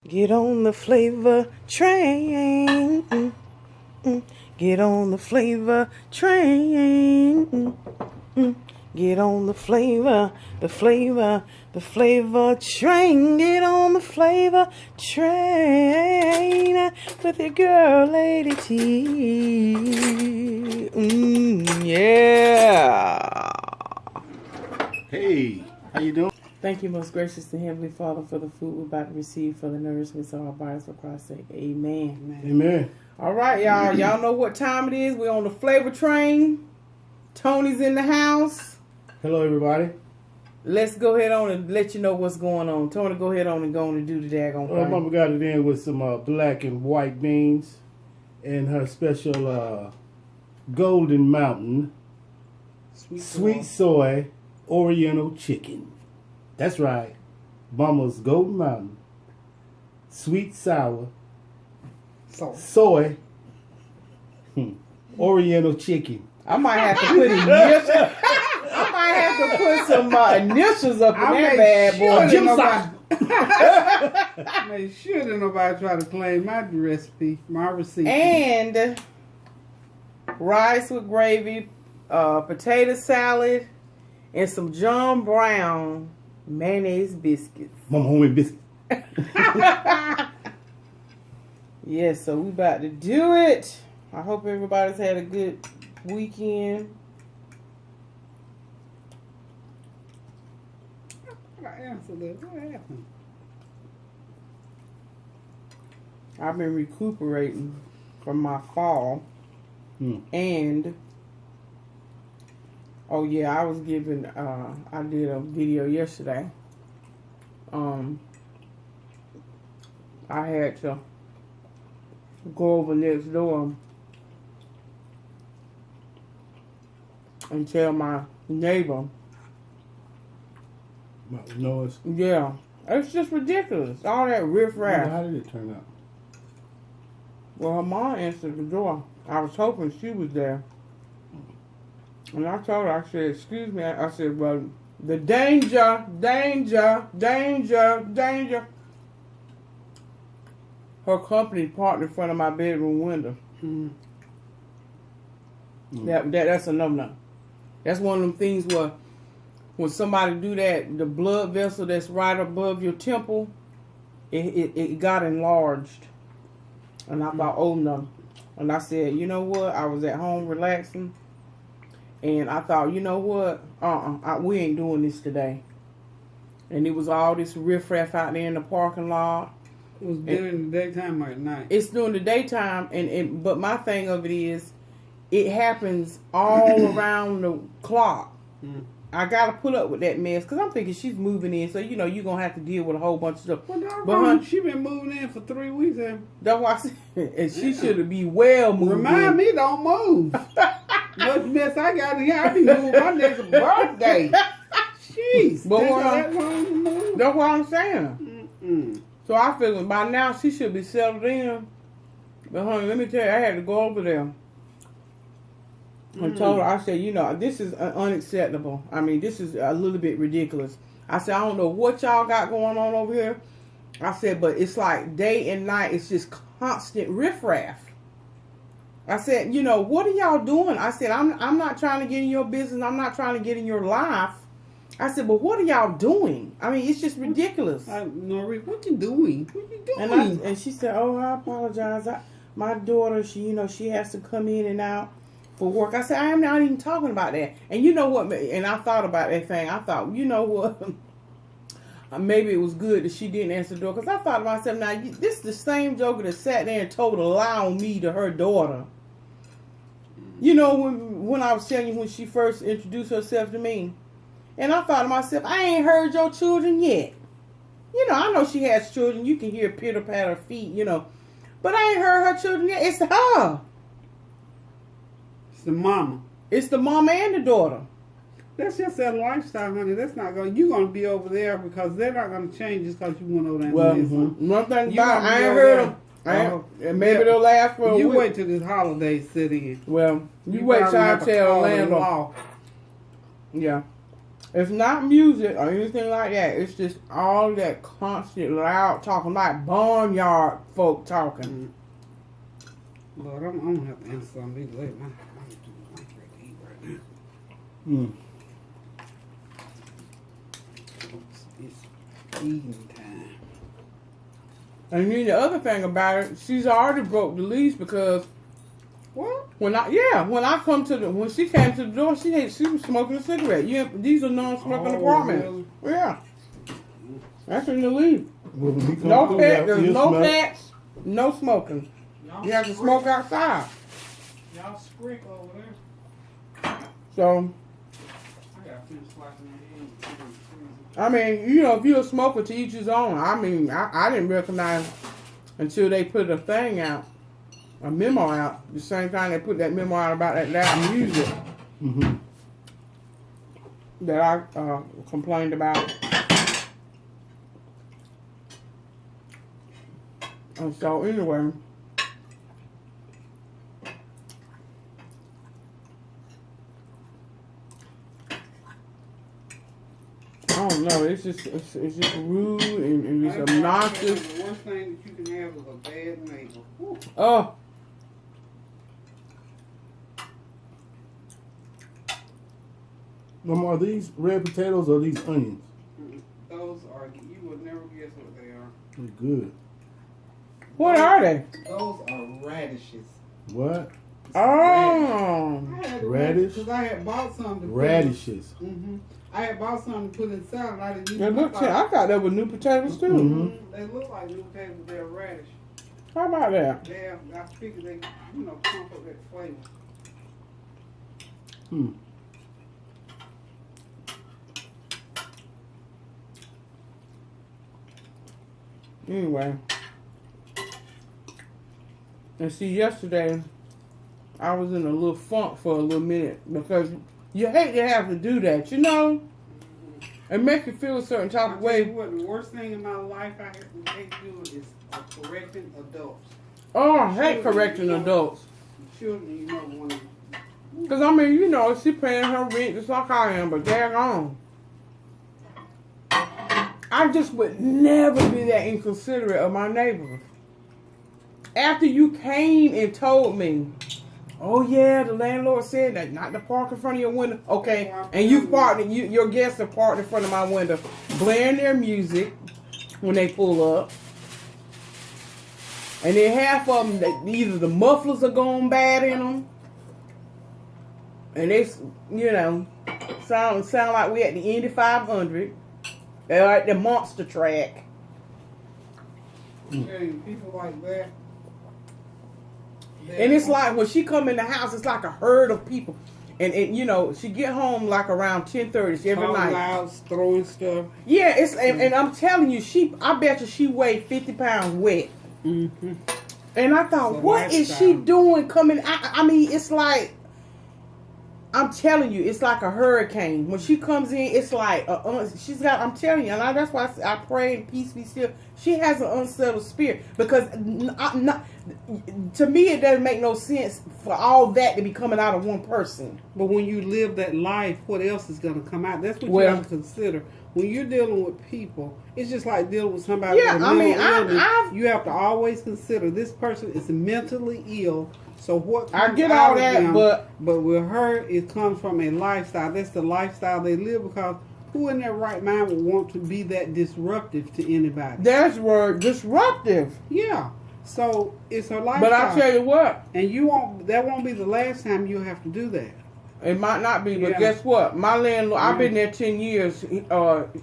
Get on the flavor train. Get on the flavor train. Get on the flavor train. Get on the flavor train with your girl, Lady T. Yeah. Hey, how you doing? Thank you, most gracious and heavenly Father, for the food we're about to receive, for the nourishment of our bodies, for Christ's sake. Amen. Amen. All right, y'all. Y'all know what time it is. We're on the flavor train. Tony's in the house. Hello, everybody. Let's go ahead on and let you know what's going on. Tony, go ahead on and go on and do the daggone thing. Mama got it in with some black and white beans and her special Golden Mountain sweet soy Oriental chicken. That's right. Mama's Golden Mountain sweet sour soy Oriental chicken. I might have to put initials. I might have to put some initials up in that bad boy. Make sure that nobody try to claim my recipe, my receipt. And rice with gravy, potato salad, and some John Brown mayonnaise biscuits. Mama homemade biscuits. Yes, so we about to do it. I hope everybody's had a good weekend. I answered that. What happened? I've been recuperating from my fall. And oh yeah, I was giving I did a video yesterday. I had to go over next door and tell my neighbor. Noise. Yeah, it's just ridiculous. All that riffraff. How did it turn out? Well, her mom answered the door. I was hoping she was there. And I told her, I said, excuse me. I said, well, the danger. Her company parked in front of my bedroom window. That's a no-no. That's one of them things where when somebody do that, the blood vessel that's right above your temple, it got enlarged. And I thought, oh no. And I said, you know what? I was at home relaxing. And I thought, you know what? We ain't doing this today. And it was all this riffraff out there in the parking lot. It was during the daytime or at night? It's during the daytime. But my thing of it is, it happens all around the clock. I got to put up with that mess because I'm thinking she's moving in. So, you're going to have to deal with a whole bunch of stuff. Well, she been moving in for 3 weeks. That's why I said, and she should be well moved Remind me, don't move. Much mess I got here. I be moving my next birthday. Jeez. But that's what I'm saying. So I figured by now she should be settled in. But honey, let me tell you, I had to go over there. I told her, I said, this is unacceptable. I mean, this is a little bit ridiculous. I said, I don't know what y'all got going on over here. I said, but it's like day and night. It's just constant riffraff. I said, what are y'all doing? I said, I'm not trying to get in your business. I'm not trying to get in your life. I said, but what are y'all doing? I mean, it's just ridiculous. Nori, what you doing? What you doing? And she said, oh, I apologize. My daughter, she has to come in and out for work. I said, I am not even talking about that. And you know what? And I thought about that thing. I thought, you know what? Maybe it was good that she didn't answer the door. Because I thought to myself, now, this is the same joker that sat there and told a lie on me to her daughter. When I was telling you when she first introduced herself to me. And I thought to myself, I ain't heard your children yet. I know she has children. You can hear pitter-patter feet, But I ain't heard her children yet. It's her. It's the mama. It's the mama and the daughter. That's just that lifestyle, honey. That's not going. You're going to be over there because they're not going to change just because you went over there. Well, one thing about I ain't heard them. And maybe they'll laugh for a week. You wait till this holiday sit in. Well, you wait till I tell Orlando. Yeah. It's not music or anything like that. It's just all that constant loud talking, like barnyard folk talking. Lord, I'm gonna have to answer some of these later. I'm ready to eat right now. It's eating time. And then the other thing about it, she's already broke the lease because What? when she came to the door, she was smoking a cigarette. These are non-smoking apartments. Really? Yeah, that's in the lease. Well, when we come No through, pet, there's you'll no smell- pets, no smoking. You have to smoke outside. Y'all scrick over there. So, I gotta finish slicing that in. I mean, if you're a smoker, to each his own. I mean, I didn't recognize until they put a thing out, a memo out. The same time they put that memo out about that loud music that I complained about. And so, anyway. I don't know. It's just rude and it's obnoxious. The one thing that you can have is a bad neighbor. Woo. Oh. Mama, are these red potatoes or these onions? Those are, you would never guess what they are. They're good. What are they? Those are radishes. What? Oh. Radish? Because I had bought some. Radishes. I had bought some to put in salad. I didn't use They look. I thought they were new potatoes too. Mm-hmm. They look like new potatoes, but they're radish. How about that? I figured they, pump up that flavor. Anyway. And see, yesterday, I was in a little funk for a little minute because you hate to have to do that, It makes you feel a certain type of way. What the worst thing in my life I hate doing is correcting adults. Oh, I hate correcting adults. Children, want to. Because, I mean, she paying her rent just like I am, but daggone. I just would never be that inconsiderate of my neighbors. After you came and told me, oh yeah, the landlord said that not to park in front of your window. Okay, and your guests are parked in front of my window, blaring their music when they pull up. And then half of them, either the mufflers are going bad in them, and they, sound like we at the Indy 500. They're like the monster track. People like that. And it's like when she come in the house, it's like a herd of people. And she get home like around 10:30 every night. Loud, throwing stuff. Yeah, and I'm telling you, I bet you she weighed 50 pounds wet. Mm-hmm. And I thought, what is she doing coming? I mean, it's like, I'm telling you, it's like a hurricane. When she comes in, it's like, she's got, I'm telling you, and that's why I pray and peace be still. She has an unsettled spirit. Because to me, it doesn't make no sense for all that to be coming out of one person. But when you live that life, what else is going to come out? That's what you have to consider. When you're dealing with people, it's just like dealing with somebody with a mental illness. You have to always consider this person is mentally ill. So what comes I get all that, them, but with her, it comes from a lifestyle. That's the lifestyle they live, because who in their right mind would want to be that disruptive to anybody? That's word, disruptive. Yeah. So it's her lifestyle. But I tell you what, and that won't be the last time you'll have to do that. It might not be, but guess what? My landlord, I've been there 10 years.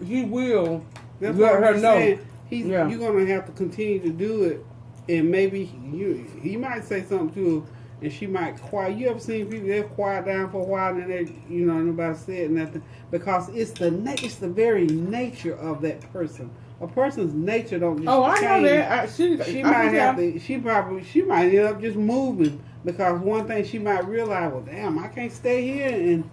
He will let her know. You're going to have to continue to do it, and maybe he might say something to her, and she might quiet. You ever seen people that quiet down for a while and they, nobody said nothing, because it's the very nature of that person. A person's nature don't just change. I know that. She might end up just moving, because one thing she might realize, well, damn, I can't stay here and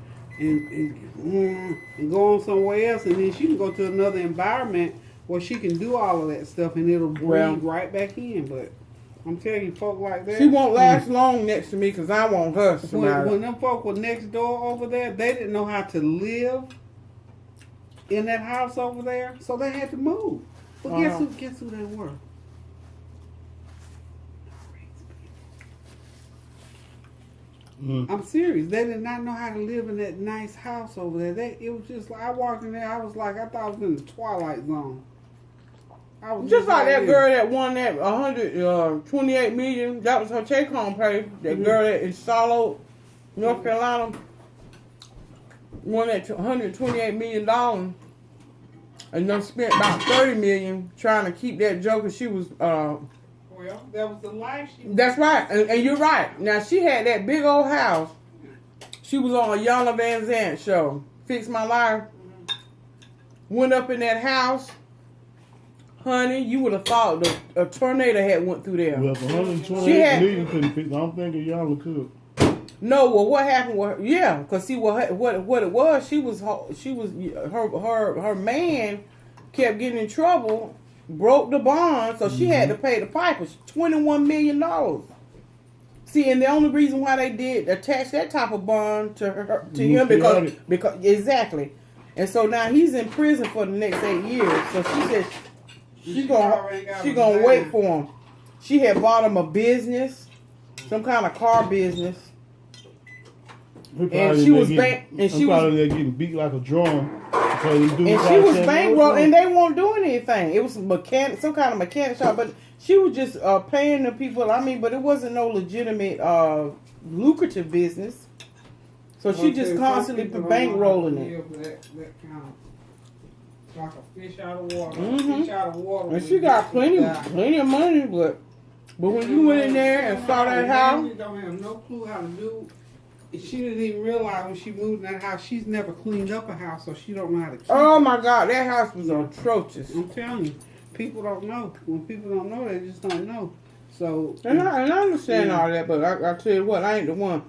go on somewhere else, and then she can go to another environment where she can do all of that stuff, and it'll breathe right back in. But I'm telling you, folk like that, she won't last long next to me, because I want her. When them folk were next door over there, they didn't know how to live in that house over there, so they had to move. But guess who they were? I'm serious. They did not know how to live in that nice house over there. It was just like, I walked in there, I was like, I thought I was in the Twilight Zone. I was just like that girl that won that 128 million. That was her take-home pay. That girl that in Charlotte, North Carolina, won that $128 million, and then spent about $30 million trying to keep that joke. Cause she was. Well, that was the life she. That's right, and you're right. Now she had that big old house. She was on a Yana Van Zant show, Fix My Life. Went up in that house. Honey, you would have thought a tornado had went through there. Well, 128 million couldn't fix. I don't think y'all could. No, well, what happened was, because see what it was, her man kept getting in trouble, broke the bond, so she had to pay the pipers $21 million. See, and the only reason why they did attach that type of bond to him because exactly, and so now he's in prison for the next 8 years. So she said. She gonna wait for him. She had bought him a business, some kind of car business, and she was probably getting beat like a drum. And she was bankrolled, and they won't do anything. It was some kind of mechanic shop, but she was just paying the people. I mean, but it wasn't no legitimate, lucrative business. So she just constantly bankrolling it. Like a fish out of water. Fish out of water. And she got plenty of money, but when you went in there and saw that house, she don't have no clue how to do. She didn't even realize when she moved in that house, she's never cleaned up a house, so she don't know how to keep oh my God, that house was atrocious. I'm telling you, people don't know. When people don't know, they just don't know. So and I understand all that, but I tell you what, I ain't the one.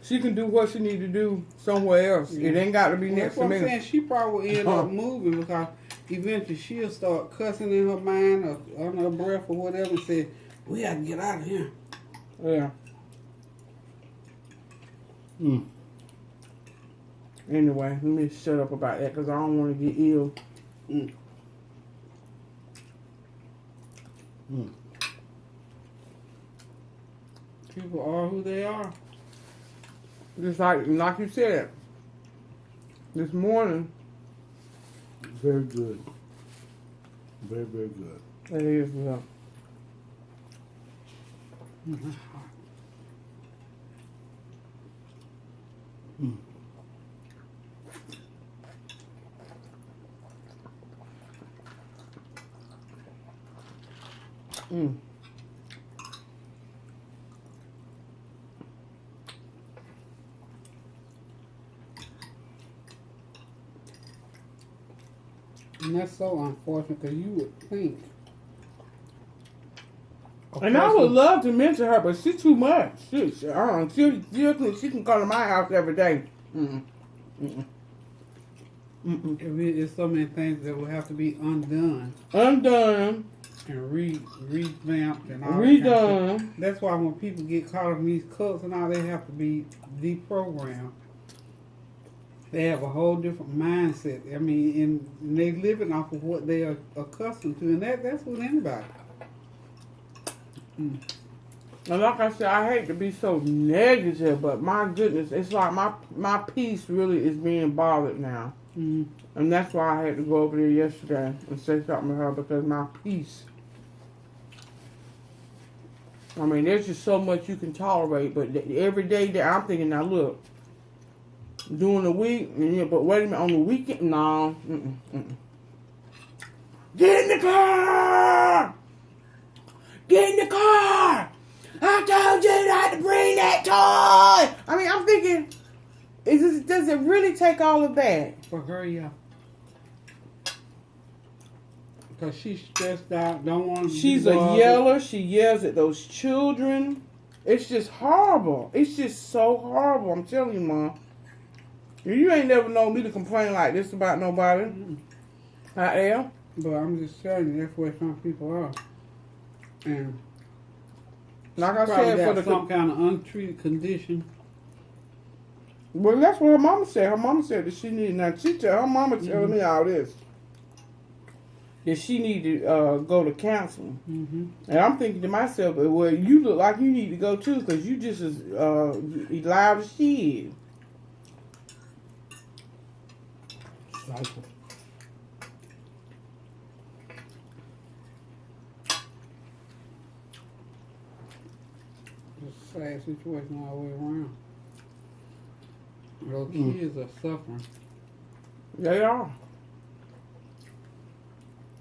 She can do what she need to do somewhere else. It ain't got to be next to me. That's what I'm saying. She probably will end up moving because eventually she'll start cussing in her mind or under her breath or whatever and say, we got to get out of here. Yeah. Anyway, let me shut up about that because I don't want to get ill. People are who they are. Just like you said, this morning. Very good. Very, very good. It is, yeah. And that's so unfortunate because you would think. And I would love to mention her, but she's too much. She can come to my house every day. There's so many things that will have to be undone. And revamped and all redone. Kind of stuff. That's why when people get caught up in these cults and all, they have to be deprogrammed. They have a whole different mindset. I mean, and they living off of what they are accustomed to, and that's with anybody. And like I said, I hate to be so negative, but my goodness, it's like my peace really is being bothered now. And that's why I had to go over there yesterday and say something to her, because my peace. I mean, there's just so much you can tolerate, but every day that I'm thinking, now look, during the week, but wait a minute, on the weekend, no. Get in the car! Get in the car! I told you not to bring that toy! I mean, I'm thinking, does it really take all of that? For her, yeah. Because she's stressed out, don't want to She's a yeller. She yells at those children. It's just horrible. It's just so horrible. I'm telling you, Mom. You ain't never known me to complain like this about nobody out there. But I'm just telling you, that's where some people are. And like I said, for some kind of untreated condition. Well, that's what her mama said. Her mama said that she needed. Now, her mama telling me all this. That she need to go to counseling. And I'm thinking to myself, well, you look like you need to go too, because you just as loud as she is. Cycle. It's a sad situation all the way around. Those kids are suffering. They are.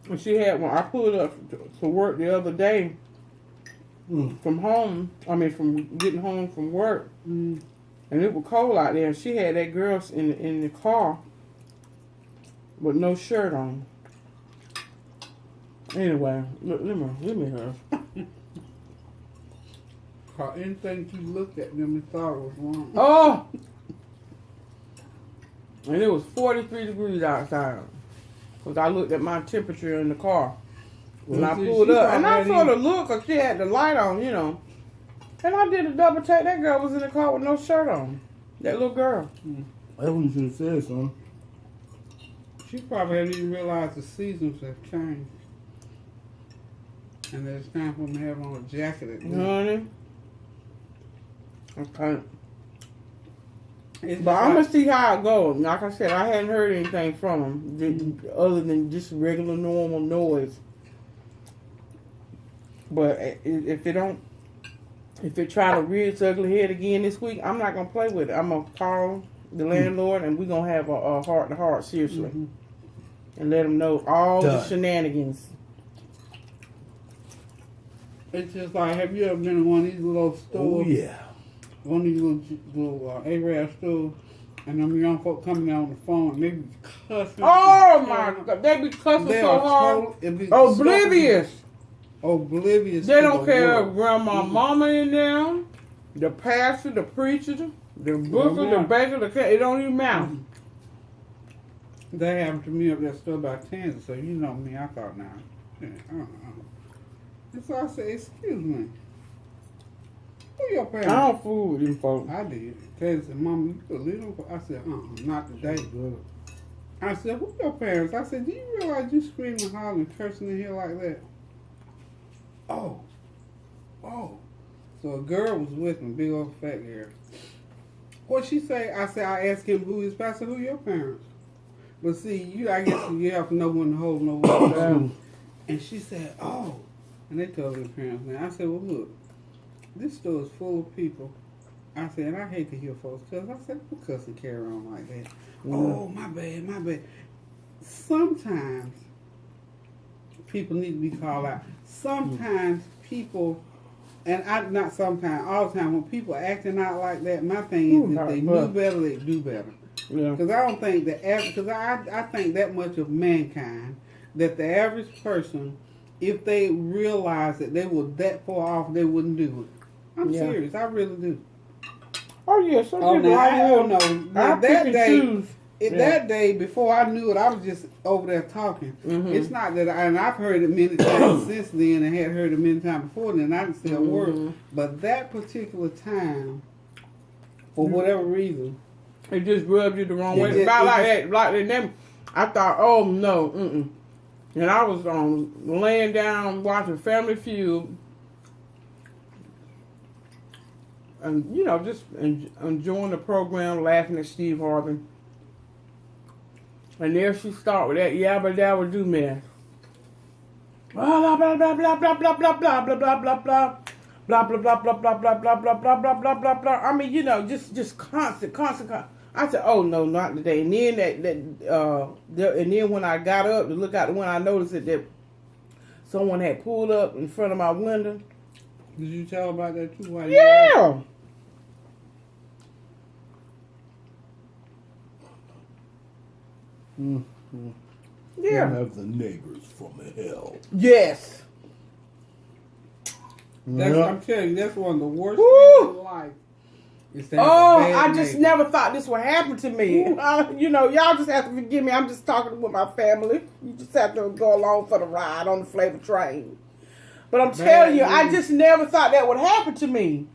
And she had one. I pulled up to work the other day from home. I mean, from getting home from work. And it was cold out there. And she had that girl in the car with no shirt on. Anyway, let me her. Anything you looked at them and thought was wrong. Oh! And it was 43 degrees outside. Because I looked at my temperature in the car. When I pulled up. And I sort of looked because she had the light on, you know. And I did a double take. That girl was in the car with no shirt on. That little girl. That's what you should have said, son. She probably hadn't even realized the seasons have changed. And that it's time for them to have on a jacket at You know what I mean? Okay. It's But I'm going to see how it goes. Like I said, I hadn't heard anything from them other than just regular normal noise. But if it try to rear its ugly head again this week, I'm not going to play with it. I'm going to call the landlord and we're going to have a heart-to-heart, seriously. And let them know all the shenanigans. It's just like, have you ever been in one of these little stores? Oh, yeah. One of these little Arab stores, and them young folk coming out on the phone, and they be cussing. Oh, my God. They be cussing so hard. Oblivious. Oblivious. They don't care if grandma, mama in there, the pastor, the preacher, the booker, the baker, the cat. It don't even matter. They happened to me up that store by Kansas, so you know me. I thought, now. And so I said, excuse me. Who your parents? I don't fool with them folks. I did. Kansas said, Mama, you could leave them. I said, not today. I said, who your parents? I said, do you realize you screaming, hollering, cursing in here like that? Oh. So a girl was with me, big old fat girl. What she say? I said, I asked him who his pastor, who your parents? But see, I guess you have to know when to hold no one down. And she said, oh. And they told their parents. Now I said, well, look, this store is full of people. I said, and I hate to hear folks cuss. I said, who cuss and carry on like that? Oh, my bad. Sometimes people need to be called out. Sometimes people, and not sometimes, all the time, when people are acting out like that, my thing is if they knew better, they do better. Because I don't think because I think that much of mankind, that the average person, if they realized that they were that far off, they wouldn't do it. I'm serious. I really do. Oh, yeah. Some people I don't know. Now, that day, before I knew it, I was just over there talking. It's not that, and I've heard it many times since then, and had heard it many times before then, and I didn't say a word. But that particular time, for whatever reason, it just rubbed you the wrong way. About like that. I thought, oh, no, And I was laying down watching Family Feud. And, just enjoying the program, laughing at Steve Harvey. And there she started with that yabba dabba do mess. Blah blah blah blah blah blah blah blah blah blah blah blah. Blah blah blah blah blah blah blah blah blah blah blah blah blah. I mean, just constant. I said, oh no, not today. And then and then when I got up to look out the window, I noticed that someone had pulled up in front of my window. Did you tell about that too? Yeah. Yeah. One of the neighbors from hell. Yes. I'm telling you, that's one of the worst things in life. I just never thought this would happen to me. Y'all just have to forgive me. I'm just talking with my family. You just have to go along for the ride on the flavor train. But I'm telling you, I just never thought that would happen to me.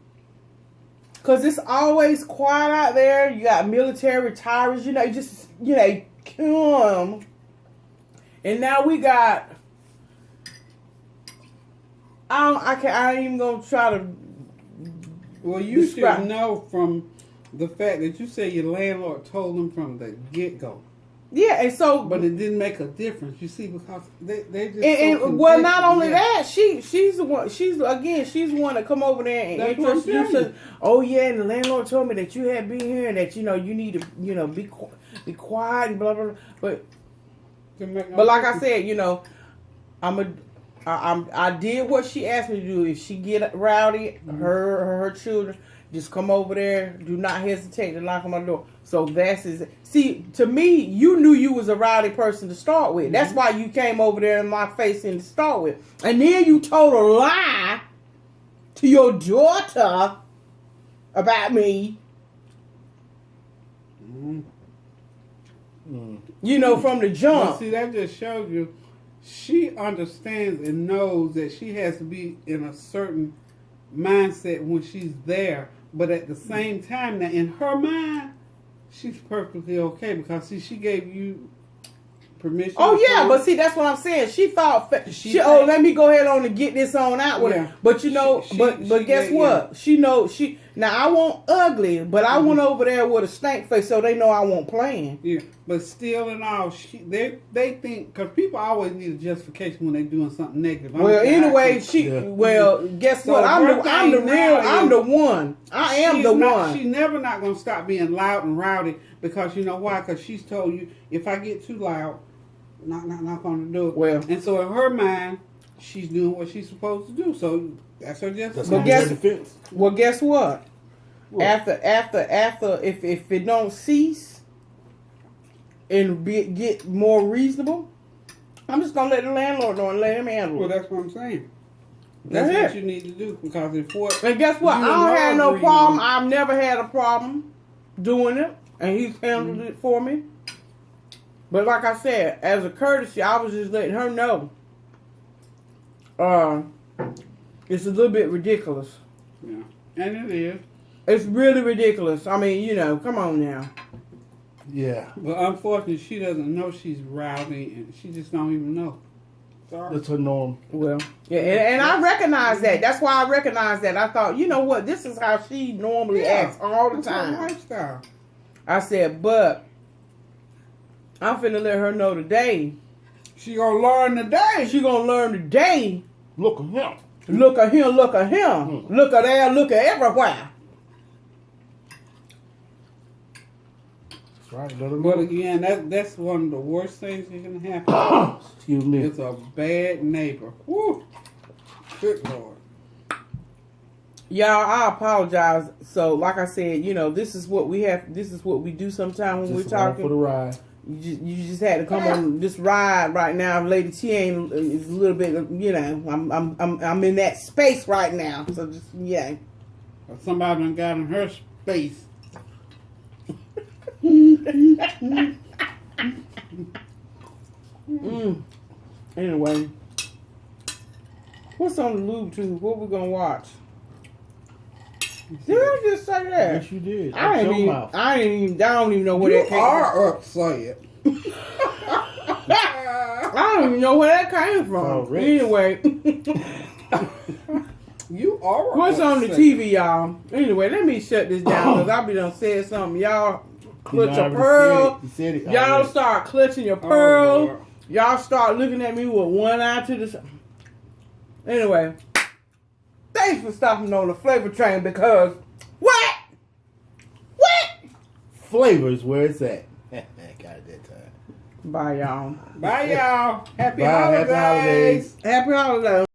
Because it's always quiet out there. You got military retirees, come. And now we got, I ain't even going to try to. Well, you should know from the fact that you say your landlord told them from the get-go. Yeah, and so, but it didn't make a difference. You see, because they just well, not only that, she's the one. She's the one that come over there and introduce us. Oh yeah, and the landlord told me that you had been here and that you need to be quiet and blah blah blah. But like I said, I did what she asked me to do. If she get rowdy, her children. Just come over there. Do not hesitate to knock on my door. So that's his. See, to me, you knew you was a rowdy person to start with. That's why you came over there in my face and to start with. And then you told a lie to your daughter about me. From the jump. Well, see, that just shows you she understands and knows that she has to be in a certain mindset when she's there. But at the same time, now in her mind, she's perfectly okay because she gave you permission. Oh yeah, but see, that's what I'm saying. She thought let me go ahead on and get this on out with her. But but guess what? Yeah. Now I want ugly, but I went over there with a stank face, so they know I won't playing. Yeah, but still and all, they think because people always need a justification when they're doing something negative. Well, anyway, guess what? I'm the one. I am the one. She's never not gonna stop being loud and rowdy because you know why? Because she's told you if I get too loud, not gonna do it. Well, and so in her mind, she's doing what she's supposed to do. So that's her justification. Guess what? After, if it don't cease and get more reasonable, I'm just gonna let the landlord know and let him handle it. Well, that's what I'm saying. That's what you need to do because and guess what? I don't have no problem. I've never had a problem doing it, and he's handled it for me. But like I said, as a courtesy, I was just letting her know. It's a little bit ridiculous. Yeah, and it is. It's really ridiculous. I mean, come on now. Yeah. But unfortunately, she doesn't know she's rowdy, and she just don't even know. Sorry. That's her norm. Well, yeah, and I recognize that. That's why I recognize that. I thought, you know what? This is how she normally acts all the time. Her lifestyle. I said, but I'm finna let her know today. She gonna learn today. She gonna learn today. Look at him. Look at him. Look at him. Look at there. Look at everywhere. Right, but again, that's one of the worst things that can happen. Excuse me. It's a bad neighbor. Woo! Good Lord. Y'all, I apologize. So, like I said, this is what we have. This is what we do sometimes when we're talking. For the ride. You just had to come on this ride right now. Lady T ain't is a little bit. I'm in that space right now. So just Somebody done got in her space. Anyway, what's on the lube tube? What we gonna watch? Did I just say that? Yes, you did. I don't even know where that came from. You are upset. I don't even know where that came from. Anyway. You are what's upset. on the TV, y'all? Anyway, let me shut this down because I be done said something. Y'all clutch your pearl. Y'all start clutching your pearl. Y'all start looking at me with one eye to the side. Anyway, thanks for stopping on the flavor train because what? Flavor is where it's at. Got it that time. Bye, y'all. Bye, y'all. Happy holidays. Happy holidays.